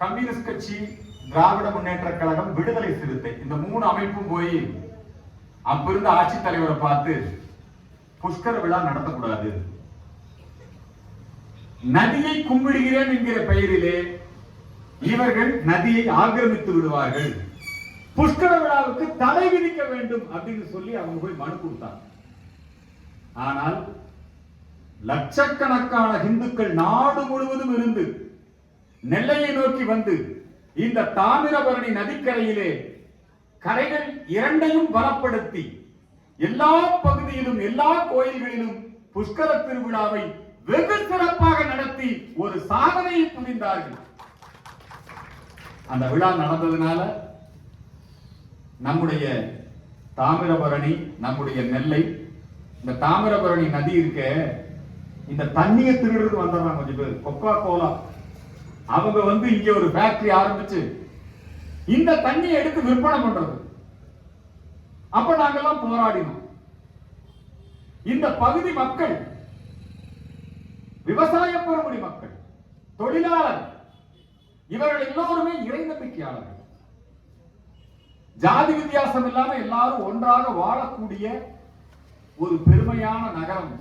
Communist கட்சி, திராவிட முன்னேற்ற கழகம், விடுதலை சிறுத்தை, இந்த 3 அமைப்பும் போய் அப்ப இருந்த ஆட்சித் தலைவரை பார்த்து புஷ்கர விழா நடத்தக்கூடாது, நதியை கும்பிடுகிறேன் என்கிற பெயரிலே இவர்கள் நதியை ஆக்கிரமித்து விடுவார்கள், புஷ்கர விழாவுக்கு தடை விதிக்க வேண்டும் அப்படின்னு சொல்லி அவங்க போய் மனு கொடுத்தாங்க. ஆனால் லட்சக்கணக்கான இந்துக்கள் நாடு முழுவதும் இருந்து நெல்லையை நோக்கி வந்து இந்த தாமிரபரணி நதிக்கரையிலே கரைகள் இரண்டையும் பலப்படுத்தி எல்லா பகுதியிலும் எல்லா கோயில்களிலும் புஷ்கர திருவிழாவை வெகு சிறப்பாக நடத்தி ஒரு சாதனையை புரிந்தார்கள். அந்த விழா நடந்ததுனால நம்முடைய தாமிரபரணி, நம்முடைய நெல்லை, இந்த தாமிரபரணி நதி இருக்க, இந்த தண்ணியை திருடுறது வந்துடுறாங்க கொஞ்சம் பேர். கொக்கா கோலா அவங்க வந்து இங்க ஒரு ஃபேக்டரி ஆரம்பிச்சு இந்த தண்ணியை எடுத்து விற்பனை பண்றது. அப்ப நாங்கெல்லாம் போராடினோம். இந்த பகுதி மக்கள், விவசாய பெருங்குடி மக்கள், தொழிலாளர், இவர்கள் எல்லோருமே இறை நம்பிக்கையாளர்கள். ஜாதி வித்தியாசம் இல்லாம எல்லாரும் ஒன்றாக வாழக்கூடிய ஒரு பெருமையான நகரம்,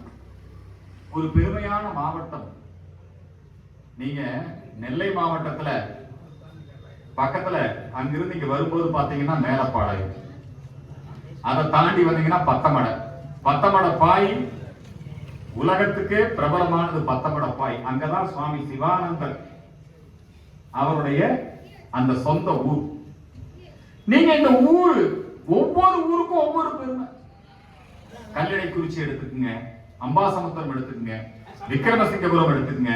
ஒரு பெருமையான மாவட்டம். நீங்க நெல்லை மாவட்டத்துல பக்கத்துல அங்கிருந்து இங்க வரும்போது பாத்தீங்கன்னா மேலப்பாளை, அதை தாண்டி வந்தீங்கன்னா பத்தமடை பாய் உலகத்துக்கே பிரபலமானது. பத்தமடை பாய் அங்கதான் சுவாமி சிவானந்தர் அவருடைய அந்த சொந்த ஊர். நீங்க இந்த ஊர், ஒவ்வொரு ஊருக்கும் ஒவ்வொரு பெருமை. கல்லடைக்குறிச்சி எடுத்துக்குங்க, அம்பாசமுத்திரம் எடுத்துக்குங்க, விக்ரமசிங்கபுரம் எடுத்துக்குங்க,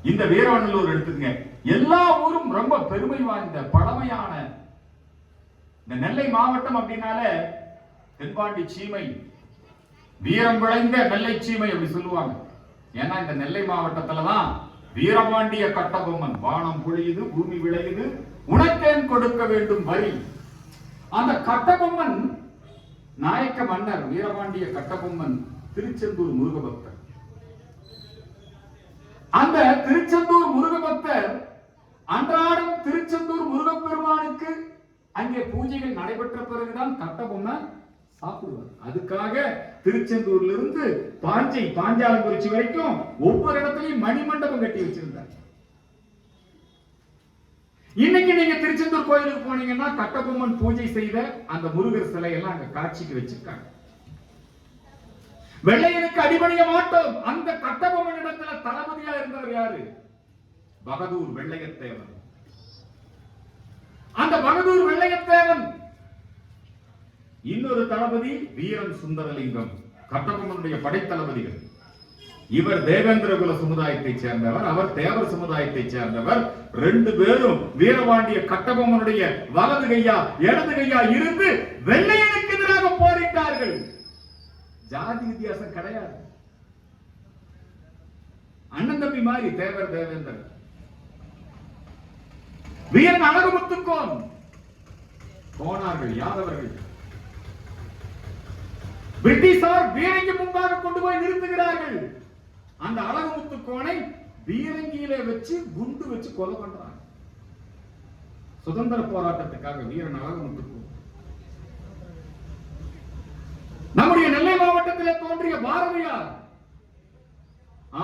இந்த வீரவநல்லூர் எடுத்துக்குங்க. எல்லா ஊரும் ரொம்ப பெருமை வாய்ந்த பழமையான இந்த நெல்லை மாவட்டம் அப்படின்னாலே தென்பாண்டி சீமை, வீரம் விளைந்த நெல்லை சீமை அப்படி சொல்லுவாங்க. ஏன்னா இந்த நெல்லை மாவட்டத்துலதான் வீரபாண்டிய கட்டபொம்மன் வானம் பொழியுது பூமி விளையுது உனக்கேன் கொடுக்க வேண்டும் வரி. அந்த கட்டபொம்மன் நாயக்க மன்னர் வீரபாண்டிய கட்டபொம்மன் திருச்செந்தூர் முருகபக்தர். அந்த திருச்செந்தூர் முருகபக்தர் அன்றாடம் திருச்செந்தூர் முருகப்பெருமானுக்கு அங்கே பூஜைகள் நடைபெற்ற பிறகுதான் கட்டபொம்மன் சாப்பிடுவார். அதுக்காக திருச்செந்தூர்ல இருந்து பாஞ்சாலங்குறிச்சி வரைக்கும் ஒவ்வொரு இடத்துலயும் மணிமண்டபம் கட்டி வச்சிருந்தார். இன்னைக்கு நீங்க திருச்செந்தூர் கோயிலுக்கு போனீங்கன்னா கட்டபொம்மன் பூஜை செய்த அந்த முருகர் சிலை எல்லாம் அங்க காட்சிக்கு வச்சிருக்காங்க. வெள்ளையனுக்கு அடிபணிய மாட்டோம். அந்த கட்டபொம்மன் இடத்துல தளபதியா இருந்தவர் யாரு? பகதூர் வெள்ளையத்தேவன். அந்த பகதூர் வெள்ளையத்தேவன் இன்னொரு தளபதி வீரன் சுந்தரலிங்கம், கட்டபொம்மனுடைய படைத்தளபதிகள். இவர் தேவேந்திர குல சமுதாயத்தை சேர்ந்தவர், அவர் தேவர் சமுதாயத்தை சேர்ந்தவர். 2 பேரும் வீரபாண்டிய கட்டபொம்மனுடைய வலது கையா இடது கையா இருந்து வெள்ளையனுக்கு எதிராக போரிட்டார்கள். ஜாதி வித்தியாசம் கிடையாது. அண்ணன் தம்பி மாதிரி தேவர் தேவேந்திரன். வீரன் அழகுமுத்துக்கோன், கோனார்கள் யாதவர்கள். பிரிட்டிஷார் பீரங்கி முன்பாக கொண்டு போய் நிறுத்துகிறார்கள். அந்த அழகுமுத்துக்கோனை பீரங்கியில வச்சு குண்டு வச்சு கொலை பண்றாங்க. சுதந்திர போராட்டத்துக்காக வீரன் அழகுமுத்துக்கோன். நம்முடைய நெல்லை மாவட்டத்திலே தோன்றிய பாரதியார்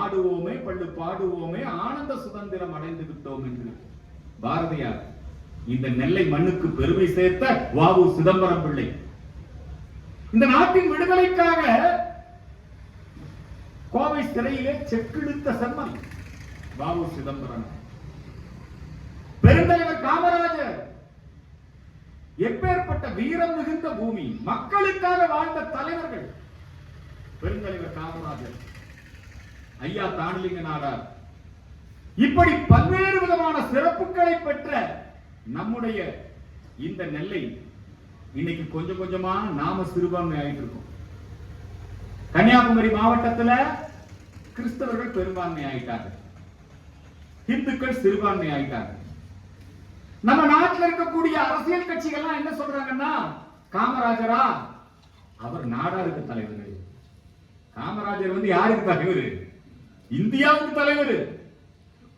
ஆடுவோமே பள்ளு பாடுவோமே ஆனந்த சுதந்திரம் அடைந்து விட்டோம் என்று பாரதியார் இந்த நெல்லை மண்ணுக்கு பெருமை சேர்த்த வ.உ. சிதம்பரம் பிள்ளை. இந்த நாட்டின் விடுதலைக்காக கோவை சிறையிலே செக்கிழுத்த செம்மன் வ.உ. சிதம்பரம். பெருந்தலைவர் காமராஜர் எப்பேற்பட்ட வீரம் மிகுந்த பூமி, மக்களுக்காக வாழ்ந்த தலைவர்கள். பெருந்தலைவர் காமராஜர், ஐயா தானலிங்க நாடார், இப்படி பல்வேறு விதமான சிறப்புகளை பெற்ற நம்முடைய இந்த நெல்லை இன்னைக்கு கொஞ்சம் கொஞ்சமா நாம சிறுபான்மை ஆயிட்டு இருக்கோம். கன்னியாகுமரி மாவட்டத்துல கிறிஸ்தவர்கள் பெரும்பான்மை ஆயிட்டாங்க, இந்துக்கள் சிறுபான்மை ஆயிட்டாங்க. நம்ம நாட்டில் இருக்கக்கூடிய அரசியல் கட்சிகள்லாம் என்ன சொல்றாங்கன்னா, காமராஜரா அவர் நாடாருக்கு தலைவர். காமராஜர் வந்து யாருக்கு தலைவர்? இந்தியாவுக்கு தலைவர்.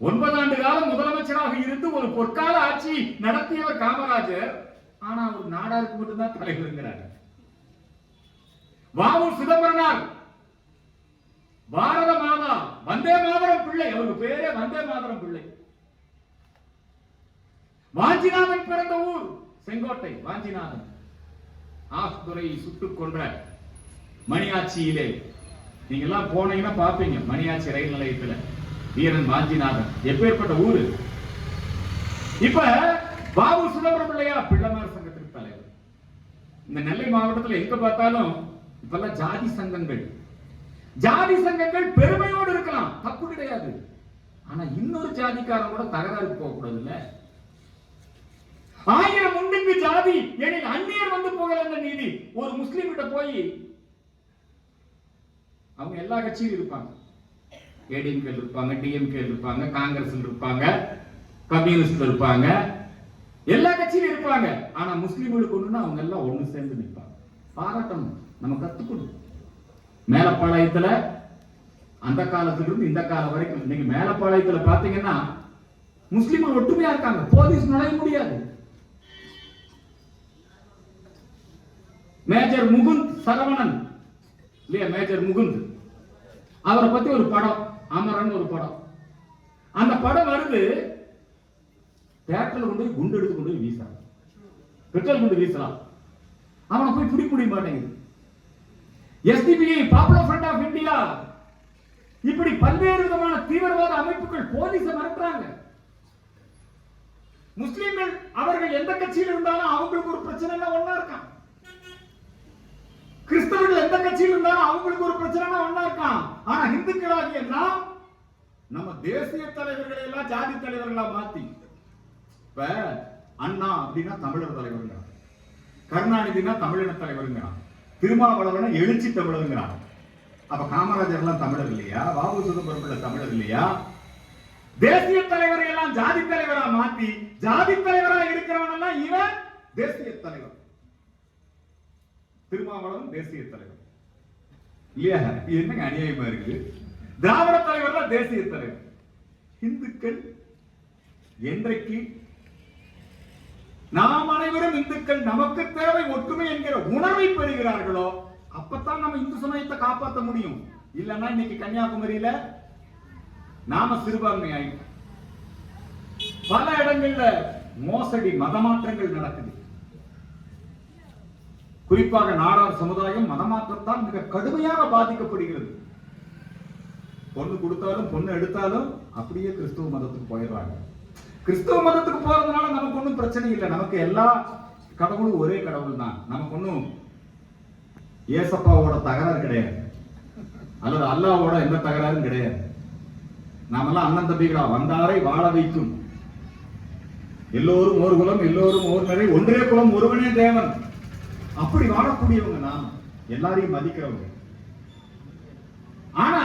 9 ஆண்டு காலம் முதலமைச்சராக இருந்து ஒரு பொற்கால ஆட்சி நடத்தியவர் காமராஜர். ஆனா அவர் நாடாருக்கு மட்டும்தான் தலைவருங்கிறார். வாவு சிதம்பரனார் பாரத மாதா வந்தே மாதரம் பிள்ளை, அவருக்கு பேரே வந்தே மாதரம் பிள்ளை. வாஞ்சிநாதன் பிறந்த ஊர் செங்கோட்டை. வாஞ்சிநாதன் ஆஸ்துரையை சுட்டுக் கொன்ற மணியாட்சியிலே நீங்க எல்லாம் போனீங்கன்னா பாப்பீங்க. மணியாட்சி ரயில் நிலையத்துல வீரன் வாஞ்சிநாதன் எப்பேற்பட்ட ஊரு. இப்ப பாபு சிதம்பரம் பிள்ளையா பிள்ளைமார் சங்கத்திற்கு தலைவர். இந்த நெல்லை மாவட்டத்தில் எங்க பார்த்தாலும் இப்பெல்லாம் ஜாதி சங்கங்கள். ஜாதி சங்கங்கள் பெருமையோடு இருக்கலாம், தப்பு கிடையாது. ஆனா இன்னொரு ஜாதிக்காரன் கூட தகராறுக்கு போக கூடாது இல்ல. 1000 உண்டுக்கு ஜாதி எனில் அந்நியர் வந்து போகல நீதி. ஒரு முஸ்லீம் கிட்ட போய் அவங்க எல்லா கட்சியும் இருப்பாங்க. ஏடிஎம்கே இருப்பாங்க, டிஎம்கே இருப்பாங்க, காங்கிரஸ் இருப்பாங்க, கம்யூனிஸ்ட் இருப்பாங்க, எல்லா கட்சியும் இருப்பாங்க. ஆனா முஸ்லீம்களுக்கு ஒண்ணுன்னா அவங்க எல்லாம் ஒண்ணு சேர்ந்து நிற்பாங்க. பாராட்டணும், நம்ம கத்துக்கணும். மேலப்பாளையத்துல அந்த காலத்திலிருந்து இந்த காலம் வரைக்கும் இன்னைக்கு மேலப்பாளையத்துல பாத்தீங்கன்னா முஸ்லிம்கள் ஒற்றுமையா இருக்காங்க. போலீஸ் நுழைய முடியாது. மேஜர் முகுந்த் சரவணன் இல்லையா, மேஜர் முகுந்த், அவரை பத்தி ஒரு படம், அமரன் ஒரு படம். அந்த படம் வருது, தியேட்டர்ல கொண்டு போய் குண்டு எடுத்து கொண்டு போய் வீசலாம், பெட்ரோல் குண்டு வீசலாம். அவனை போய் பிடிக்க முடிய மாட்டேங்குது. SDPI, Popular Front of India, இப்படி பல்வேறு விதமான தீவிரவாத அமைப்புகள் போலீஸ மிரட்டுறாங்க. முஸ்லிம்கள் அவர்கள் எந்த கட்சியில் இருந்தாலும் அவங்களுக்கு ஒரு பிரச்சனை ஒண்ணா இருக்கான். கிறிஸ்தவர்கள் எந்த கட்சியில் இருந்தாலும் அவங்களுக்கு ஒரு பிரச்சனை ஒண்ணா இருக்கான். ஆனா இந்துக்களாகிய நாம் நம்ம தேசிய தலைவர்களை எல்லாம் ஜாதி தலைவர்களா மாத்தி, இப்ப அண்ணா அப்படின்னா தமிழர் தலைவருங்கிறான், கருணாநிதினா தமிழின தலைவருங்கிறான், திருமாவளவன எழுச்சி தமிழருங்கிறான். அப்ப காமராஜர் எல்லாம் தமிழர் இல்லையா? வாவு சிதம்பரம் தமிழர் இல்லையா? தேசிய தலைவரை எல்லாம் ஜாதி தலைவரா மாத்தி ஜாதி தலைவரா இருக்கிறவன் எல்லாம் இவன் தேசிய தலைவர். திருமாவளவன் தேசிய தலைவர் இல்லையா? என்னங்க அநியாயமா இருக்கு. திராவிட தலைவர் தேசிய தலைவர். இந்துக்கள் என்றைக்கு நாம் அனைவரும் இந்துக்கள், நமக்கு தேவை ஒற்றுமை என்கிற உணர்வை பெறுகிறார்களோ அப்பதான் நம்ம இந்து சமயத்தை காப்பாற்ற முடியும். இல்லன்னா இன்னைக்கு கன்னியாகுமரியில நாம சிறுபான்மை ஆயிட்டோம். பல இடங்கள்ல மோசடி, மதமாற்றங்கள் நடக்குது. குறிப்பாக நாடார் சமுதாயம் மதமாற்றத்தால் மிக கடுமையாக பாதிக்கப்படுகிறது. பொண்ணு கொடுத்தாலும் பொண்ணு எடுத்தாலும் அப்படியே கிறிஸ்துவ மதத்துக்கு போயிடுறாங்க. கிறிஸ்துவ மதத்துக்கு போறதுனால நமக்கு ஒன்றும் பிரச்சனை இல்லை. நமக்கு எல்லா கடவுளும் ஒரே கடவுள் தான். நமக்கு ஒன்றும் ஏசப்பாவோட தகராறு கிடையாது, அல்லது அல்லாவோட எந்த தகராறும் கிடையாது. நாமெல்லாம் அண்ணன் தம்பிகளா, வந்தாரை வாழ வைக்கும், எல்லோரும் ஒரு குலம், எல்லோரும் ஒரு நிலை, ஒன்றே குலம் ஒருவனே தேவன், அப்படி வாழக்கூடியவங்க நாம், எல்லாரையும் மதிக்கிறவங்க. ஆனா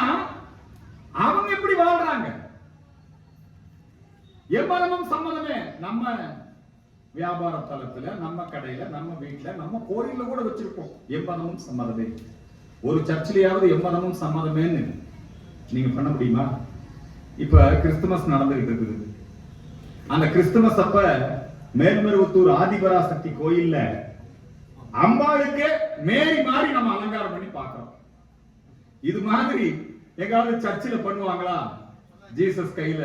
அவங்க எப்படி வாழ்றாங்க? எவ்வளவும் சம்மதமே. நம்ம வியாபார தளத்துல, நம்ம கடையில, நம்ம வீட்டுல, நம்ம கோயில்ல கூட வச்சிருக்கோம் எவ்வளவும் சம்மதமே. ஒரு சர்ச்சிலேயாவது எவ்வளவும் சம்மதமேன்னு நீங்க பண்ண முடியுமா? இப்ப கிறிஸ்துமஸ் நடந்துகிட்டு இருக்குது. அந்த கிறிஸ்துமஸ் அப்ப மேல்மருவத்தூர் ஆதிபராசக்தி கோயில்ல அம்பாளுக்கு மேரி மாதிரி நம்ம அலங்காரம் பண்ணி பார்க்கிறோம். இது மாதிரி எங்காவது சர்ச்சில் பண்ணுவாங்களா? ஜீசஸ் கையில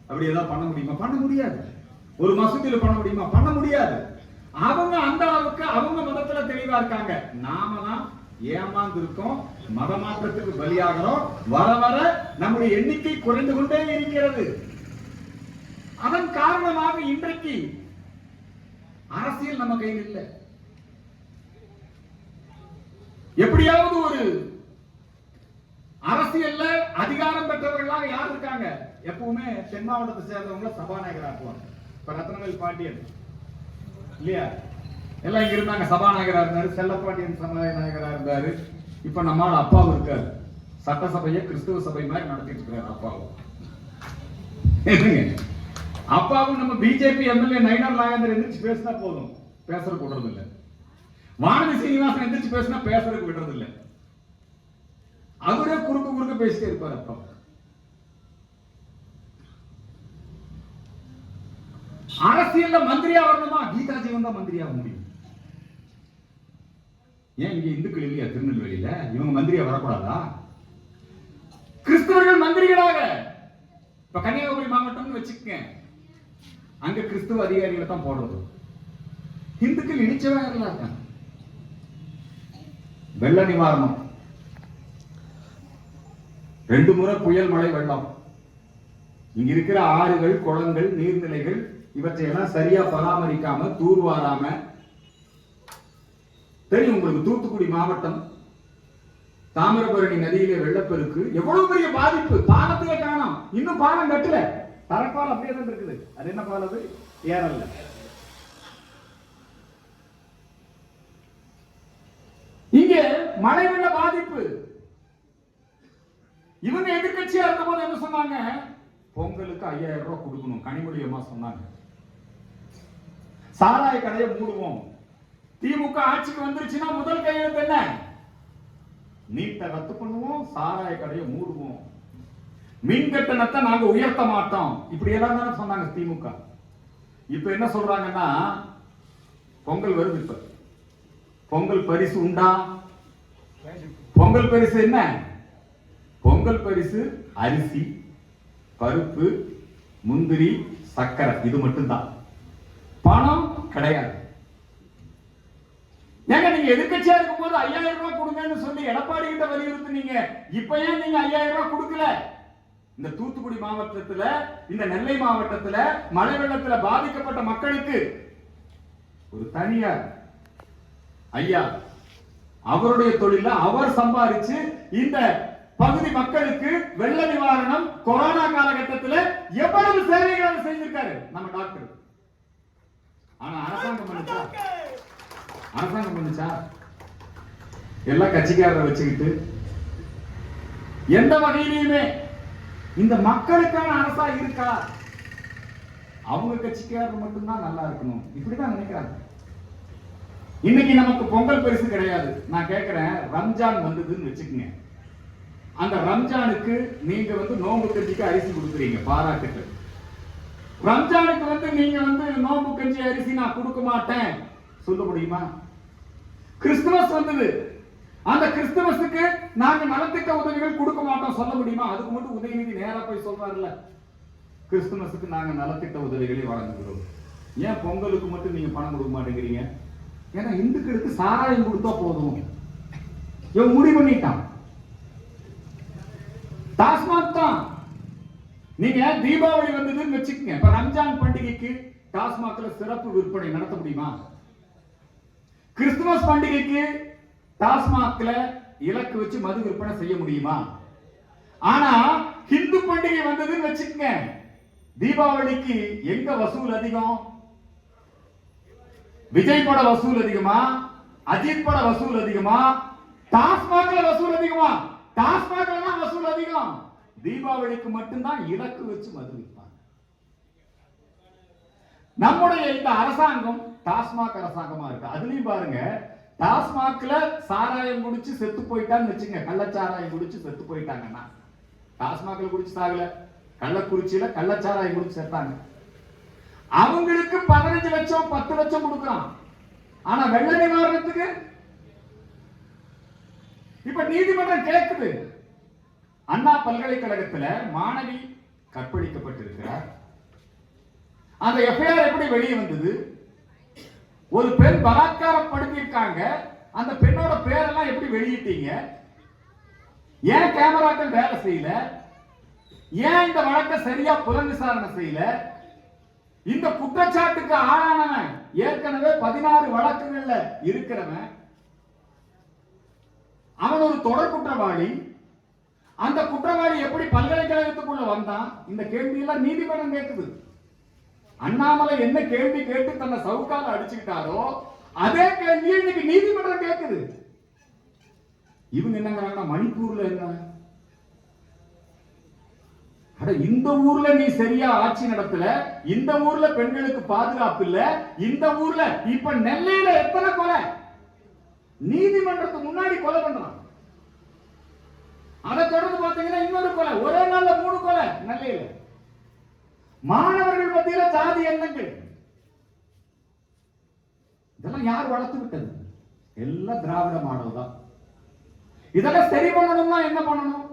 அப்படி ஏதாவது பண்ண முடியுமா? பண்ண முடியாது. ஒரு மசூதியில பண்ண முடியுமா? பண்ண முடியாது. அவங்க அந்த அளவுக்கு அவங்க மதத்துல தெளிவா இருக்காங்க. நாம தான் ஏமாந்து இருக்கோம், மத மாற்றத்துக்கு பலியாகிறோம். வர வர நம்முடைய எண்ணிக்கை குறைந்து கொண்டே இருக்கிறது. அதன் காரணமாக இன்றைக்கு அரசியல் நம்ம கையில் இல்லை. எப்படியாவது ஒரு அரசியல்ல அதிகாரம் பெற்றவர்களாக யார் இருக்காங்க? எப்பவுமே தென் மாவட்டத்தை சேர்ந்தவங்க சபாநாயகர் ஆக்குவாங்க. இப்ப ரத்னவேல் பாண்டியன் இல்லையா, எல்லாம் இங்க இருந்தாங்க, சபாநாயகரா இருந்தாரு. செல்லப்பாண்டியன் சபாநாயகரா இருந்தாரு. இப்ப நம்மால அப்பாவும் இருக்காரு. சட்டசபையை கிறிஸ்துவ சபை மாதிரி நடத்திட்டு இருக்கிறார் அப்பாவும். அப்பாவும் நம்ம பிஜேபி எம்எல்ஏ நயினார் நாகேந்திரன் எந்திரிச்சு பேசினா போதும், பேசுற விடுறது இல்லை. வானதி சீனிவாசன் எந்திரிச்சு பேசினா பேசுறதுக்கு விடுறது இல்லை. அவரே குறுக்க குறுக்க பேசிட்டே இருப்பார் அப்பா. அரசியல்ல மந்திரியா வரணுமா? கீதாஜி வந்தா மந்திரியாக முடியும். ஏன் இங்க இந்துக்கள் இல்லையா திருநெல்வேலியில? இவங்க மந்திரியா வரக்கூடாதா? கிறிஸ்தவர்கள் மந்திரிகளாக இப்ப கன்னியாகுமரி மாவட்டம்னு வச்சுக்கங்க, அங்க கிறிஸ்துவ அதிகாரிகளை தான் போடுறது. இந்துக்கள் இடிச்சவங்க இருக்காங்க. வெள்ள நிவாரணம் 2 முறை புயல் மழை வெள்ளம். இங்க இருக்கிற ஆறுகள், குளங்கள், நீர்நிலைகள் இவற்றையெல்லாம் சரியா பராமரிக்காம தூர்வாராம, தெரியும் உங்களுக்கு தூத்துக்குடி மாவட்டம் தாமிரபரணி நதியிலே வெள்ளப்பெருக்கு எவ்வளவு பெரிய பாதிப்பு. பாலத்தையே காணோம், இன்னும் பாலம் கட்டல, தரப்பால் அப்படியே தான் இருக்குது. அது என்ன பாலம்? அது ஏறல. இங்க மழை வெள்ள பாதிப்பு. இவங்க எதிர்கட்சியா இருந்த போது என்ன சொன்னாங்க? பொங்கலுக்கு 5000 ரூபாய் கொடுக்கணும். கனிமொழி அம்மா சொன்னாங்க. சாராய கடையை மூடுவோம். திமுக ஆட்சிக்கு வந்துருச்சுன்னா முதல் கையெழுத்து என்ன? நீட்டை ரத்து பண்ணுவோம், சாராய கடையை மூடுவோம், மின் கட்டணத்தை நாங்க உயர்த்த மாட்டோம், இப்படி எல்லாம் தானே சொன்னாங்க திமுக. இப்ப என்ன சொல்றாங்கன்னா, பொங்கல் வருது, இப்ப பொங்கல் பரிசு உண்டா? பொங்கல் பரிசு என்ன? பொங்கல் பரிசு அரிசி, பருப்பு, முந்திரி, சக்கரை, இது மட்டும்தான். பணம் கிடையாது. ஏங்க நீங்க எதிர்கட்சியா இருக்கும் போது 5000 ரூபாய் கொடுங்கன்னு சொல்லி எடப்பாடி கிட்ட வலியுறுத்தினீங்க. இப்ப ஏன் நீங்க 5000 ரூபாய் கொடுக்கல? இந்த தூத்துக்குடி மாவட்டத்துல, இந்த நெல்லை மாவட்டத்துல மழை வெள்ளத்துல பாதிக்கப்பட்ட மக்களுக்கு ஒரு தனியார் ஐயா அவருடைய தொழில அவர் சம்பாதிச்சு இந்த பகுதி மக்களுக்கு வெள்ள நிவாரணம் கொரோனா காலகட்டத்தில் எவ்வளவு சேவைகள் செஞ்சிருக்காரு நம்ம டாக்டர். ஆனா அரசாங்கம் பண்ணுச்சா? அரசாங்கம் பண்ணுச்சா? எல்லாம் கட்சிக்காரரை வச்சுக்கிட்டு எந்த வகையிலுமே இந்த மக்களுக்கான அரசா இருக்கா? அவங்க கட்சிக்காரர் மட்டும்தான் நல்லா இருக்கணும், இப்படிதான் நினைக்கிறாங்க. இன்னைக்கு நமக்கு பொங்கல் பரிசு கிடையாது. நான் கேட்கிறேன், ரம்ஜான் வந்ததுன்னு வச்சுக்கோங்க, அந்த ரம்ஜானுக்கு நீங்க நோம்பு கஞ்சிக்கு அரிசி கொடுக்குறீங்க, பாராட்டுக்கு. ரம்ஜானுக்கு நீங்க நோம்பு கஞ்சி அரிசி நான் கொடுக்க மாட்டேன் சொல்ல முடியுமா? கிறிஸ்துமஸ் வந்தது, அந்த கிறிஸ்துமஸுக்கு நாங்க நலத்திட்ட உதவிகள் கொடுக்க மாட்டோம் சொல்ல முடியுமா? அதுக்கு மட்டும் உதயநிதி நேரா போய் சொல்றாருல்ல, கிறிஸ்துமஸுக்கு நாங்க நலத்திட்ட உதவிகளை வழங்குகிறோம். ஏன் பொங்கலுக்கு மட்டும் நீங்க பணம் கொடுக்க மாட்டேங்கிறீங்க? ஏன்னா இந்துக்களுக்கு சாராயம் கொடுத்தா போதும் இவன் முடிவு பண்ணிட்டான். டாஸ்மாக் தான். நீங்க தீபாவளி வந்ததுன்னு வச்சுக்கோங்க, இப்ப ரம்ஜான் பண்டிகைக்கு டாஸ்மாக்ல சிறப்பு விற்பனை நடத்த முடியுமா? கிறிஸ்துமஸ் பண்டிகைக்கு டாஸ்மாக்ல இலக்கு வச்சு மது விற்பனை செய்ய முடியுமா? ஆனா ஹிந்து பண்டிகை வந்ததுன்னு வச்சுக்கோங்க, தீபாவளிக்கு எங்க வசூல் அதிகம்? விஜய் பட வசூல் அதிகமா? அஜித் பட வசூல் அதிகமா? டாஸ்மாக்ல வசூல் அதிகமா? டாஸ்மாக்ல தான் வசூல் அதிகம். தீபாவளிக்கு மட்டும்தான் இலக்கு வச்சு மது விற்பாங்க. நம்முடைய இந்த அரசாங்கம் டாஸ்மாக் அரசாங்கமா இருக்கு. அதுலயும் பாருங்க, டாஸ்மாக்ல சாராயம் குடிச்சு செத்து போயிட்டான்னு வச்சுங்க, கள்ளச்சாராயம் குடிச்சு செத்து போயிட்டாங்கன்னா, டாஸ்மாக்ல குடிச்சு சாகல, கள்ளக்குறிச்சியில கள்ளச்சாராயம் குடிச்சு செத்தாங்க, அவங்களுக்கு 15 லட்சம் 10 லட்சம் கொடுக்குறான். ஆனா வெள்ள நிவாரணத்துக்கு இப்ப நீதிமன்றம் கேட்குது. அண்ணா பல்கலைக்கழகத்துல மாணவி கற்பழிக்கப்பட்டிருக்கிறார். அந்த எஃப்ஐஆர் எப்படி வெளியே வந்தது? ஒரு பெண் பலாத்காரப்படுத்தியிருக்காங்க, அந்த பெண்ணோட பேரெல்லாம் எப்படி வெளியிட்டீங்க? ஏன் கேமராக்கள் வேலை செய்யல? ஏன் இந்த வழக்கை சரியா புலன் விசாரணை செய்யல? இந்த குற்றச்சாட்டுக்கு ஆளானவன் ஏற்கனவே 16 வழக்குகள்ல இருக்கிறவன், அவன் ஒரு தொடர் குற்றவாளி. அந்த குற்றவாளி எப்படி பல்கலைக்கழகத்துக்குள்ள வந்தான்? இந்த கேள்வி எல்லாம் நீதிமன்றம் கேட்குது. அண்ணாமலை என்ன கேள்வி கேட்டு தன்னை சவுக்கால அடிச்சுக்கிட்டாரோ அதே கேள்வியை இன்னைக்கு நீதிமன்றம் கேட்குது. இவங்க என்னங்கிறாங்கன்னா, மணிப்பூர்ல என்ன, இந்த ஊர்ல நீ சரியா ஆட்சி நடத்தல, இந்த ஊர்ல பெண்களுக்கு பாதுகாப்பு இல்ல, இந்த ஊர்ல இப்ப நெல்லையில எத்தனை கொலை? நீதிமன்றத்துக்கு முன்னாடி கொலை பண்றான். அதை தொடர்ந்து பாத்தீங்கன்னா இன்னொரு கொலை, ஒரே நாள்ல 3 கொலை நெல்லையில. மாணவர்கள் மத்தியில ஜாதி எண்ணங்கள். இதெல்லாம் யார் வளர்த்து விட்டது? எல்லாம் திராவிட மாடல் தான். இதெல்லாம் சரி பண்ணணும்னா என்ன பண்ணணும்?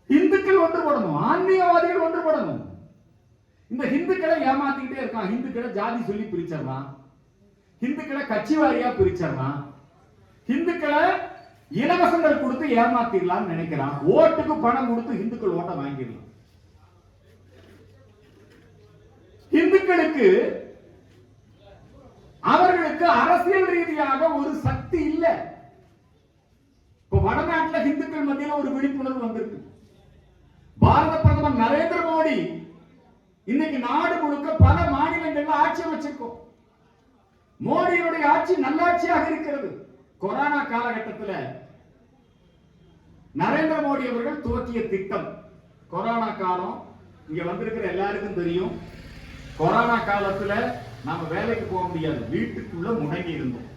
இந்துக்கள் ஒன்றுபடணும், ஆன்மீகவாதிகள் ஒன்றுபடணும். இந்த இந்துக்களை ஏமாத்திக்கிட்டே இருக்கான். இந்துக்களை ஜாதி சொல்லி பிரிச்சிடலாம், இந்துக்களை கட்சி வாரியா பிரிச்சிடலாம், இந்துக்களை இலவசங்கள் கொடுத்து ஏமாத்திடலாம் நினைக்கிறான். ஓட்டுக்கு பணம் கொடுத்து இந்துக்கள் ஓட்ட வாங்கிடலாம். இந்துக்களுக்கு அவர்களுக்கு அரசியல் ரீதியாக ஒரு சக்தி இல்லை. இப்ப வடநாட்டில் இந்துக்கள் மத்தியில் ஒரு விழிப்புணர்வு வந்திருக்கு. பாரத பிரதமர் நரேந்திர மோடி இன்னைக்கு நாடு முழுக்க பல மாநிலங்கள்ல ஆட்சி அமைச்சிருக்கோம். மோடியுடைய ஆட்சி நல்லாட்சியாக இருக்கிறது. கொரோனா காலகட்டத்தில் நரேந்திர மோடி அவர்கள் துவக்கிய திட்டம், கொரோனா காலம் இங்க வந்திருக்கிற எல்லாருக்கும் தெரியும். கொரோனா காலத்துல நாம வேலைக்கு போக முடியாது, வீட்டுக்குள்ள முடங்கி இருந்தோம்.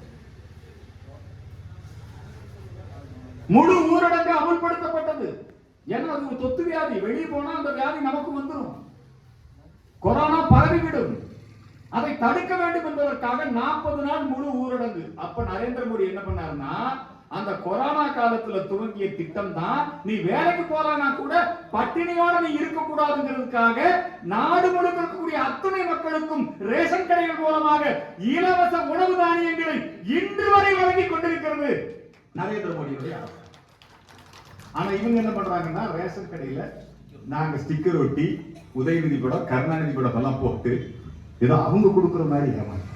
முழு ஊரடங்கு அமல்படுத்தப்பட்டது. ஏன்னா அது ஒரு தொத்து வியாதி, வெளியே போனா அந்த வியாதி நமக்கு வந்துடும், கொரோனா பரவிவிடும். அதை தடுக்க வேண்டும் என்பதற்காக 40 நாள் முழு ஊரடங்கு. அப்ப நரேந்திர மோடி என்ன பண்ணாருன்னா, அந்த கொரோனா காலத்துல துவங்கிய திட்டம் தான், நீ வேலைக்கு போலானா கூட பட்டினியோட நீ இருக்க கூடாதுங்கிறதுக்காக நாடு முழுக்க இருக்கக்கூடிய அத்தனை மக்களுக்கும் ரேஷன் கடைகள் மூலமாக இலவச உணவு தானியங்களை இன்று வரை வழங்கி கொண்டிருக்கிறது நரேந்திர மோடியுடைய அரசு. ஆனா இவங்க என்ன பண்றாங்கன்னா, ரேஷன் கடையில நாங்க ஸ்டிக்கர் ஒட்டி உதயநிதி படம், கருணாநிதி படம் எல்லாம் போட்டு ஏதோ அவங்க கொடுக்குற மாதிரி ஏமாற்று.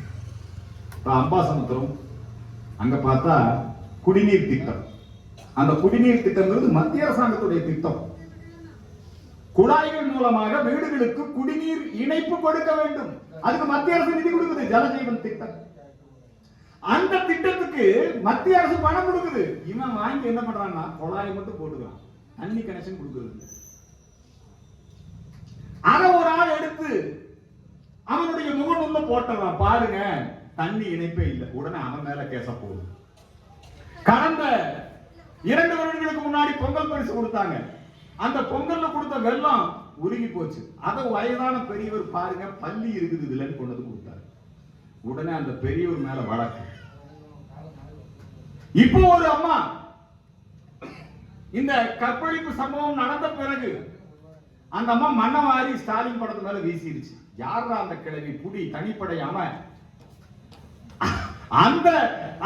அம்பாசமுத்திரம் அங்க பார்த்தா குடிநீர் திட்டம். அந்த குடிநீர் திட்டம்ங்கிறது மத்திய அரசாங்கத்துடைய திட்டம். குழாய்கள் மூலமாக வீடுகளுக்கு குடிநீர் இணைப்பு கொடுக்க வேண்டும். அதுக்கு மத்திய அரசு நிதி கொடுக்குது, ஜலஜீவன் திட்டம். அந்த திட்டத்துக்கு மத்திய அரசு பணம் கொடுக்குது. இவன் வாங்கி என்ன பண்றான்னா, குழாயை மட்டும் போட்டுக்கலாம், தண்ணி கனெக்ஷன் கொடுக்குறது. அத ஒரு ஆள் எடுத்து அவனுடைய முகநூல்ல போட்டுறான், பாருங்க தண்ணி இணைப்பே இல்லை. உடனே அவன் மேல கேச போகுது. கடந்த 2 வருடங்களுக்கு முன்னாடி பொங்கல் பரிசு கொடுத்தாங்க. அந்த பொங்கல்ல கொடுத்த வெள்ளம் உருகி போச்சு. அத வயதான பெரியவர் பாருங்க பள்ளி இருக்குது இதுலன்னு கொண்டு வந்து கொடுத்தாரு. உடனே அந்த பெரியவர் மேல வழக்கு. இப்போ ஒரு அம்மா இந்த கற்பழிப்பு சம்பவம் நடந்த பிறகு அந்த அம்மா மண்ணவாரி ஸ்டாலின் படத்து மேல வீசிருச்சு. யாரா அந்த கிழவி புடி தனிப்படையாம அந்த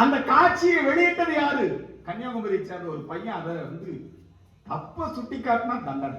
அந்த காட்சியை வெளியிட்டது யாரு? கன்னியாகுமரியை சேர்ந்த ஒரு பையன். அதை வந்து தப்ப சுட்டி காட்டினா தண்டனை.